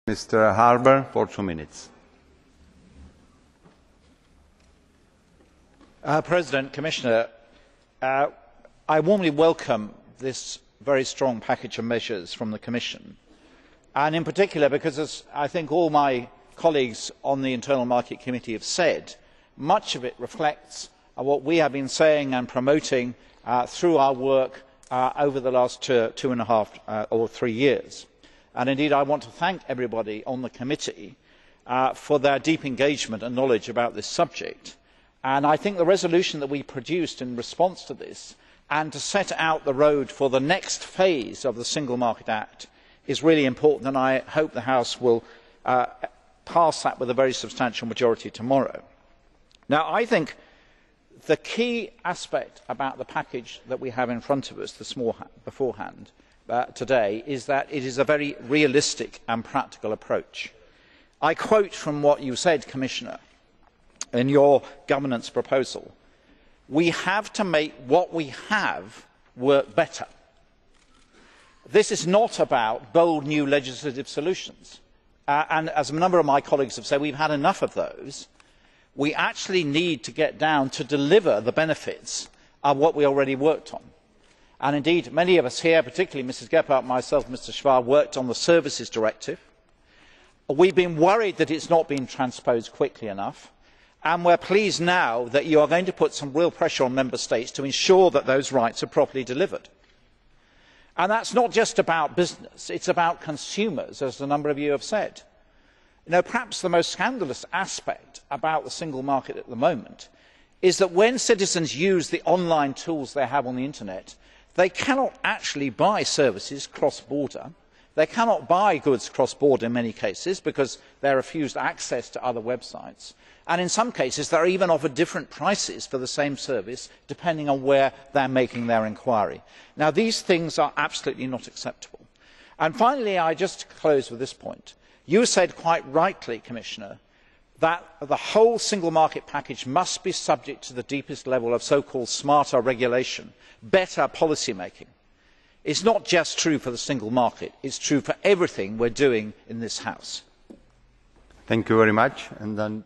Mr. Harbour, for 2 minutes. President, Commissioner, I warmly welcome this very strong package of measures from the Commission, and in particular because, as I think all my colleagues on the Internal Market Committee have said, much of it reflects what we have been saying and promoting through our work over the last 2.5 or 3 years. And indeed, I want to thank everybody on the committee for their deep engagement and knowledge about this subject. And I think the resolution that we produced in response to this, and to set out the road for the next phase of the Single Market Act, is really important, and I hope the House will pass that with a very substantial majority tomorrow. Now, I think the key aspect about the package that we have in front of us beforehand today is that it is a very realistic and practical approach. I quote from what you said, Commissioner, in your governance proposal: we have to make what we have work better. This is not about bold new legislative solutions. And as a number of my colleagues have said, we've had enough of those. We actually need to get down to deliver the benefits of what we already worked on. And indeed, many of us here, particularly Mrs Gebhardt, myself, Mr Schwab, worked on the Services Directive. We've been worried that it's not been transposed quickly enough. And we are pleased now that you are going to put some real pressure on Member States to ensure that those rights are properly delivered. And that is not just about business, it is about consumers, as a number of you have said. Perhaps the most scandalous aspect about the single market at the moment is that when citizens use the online tools they have on the internet, they cannot actually buy services cross-border. They cannot buy goods cross-border in many cases because they are refused access to other websites. And in some cases, they are even offered different prices for the same service depending on where they are making their inquiry. Now, these things are absolutely not acceptable. And finally, I just close with this point. You said quite rightly, Commissioner, that the whole single market package must be subject to the deepest level of so-called smarter regulation, better policy making. It is not just true for the single market, it is true for everything we are doing in this House. Thank you very much. And then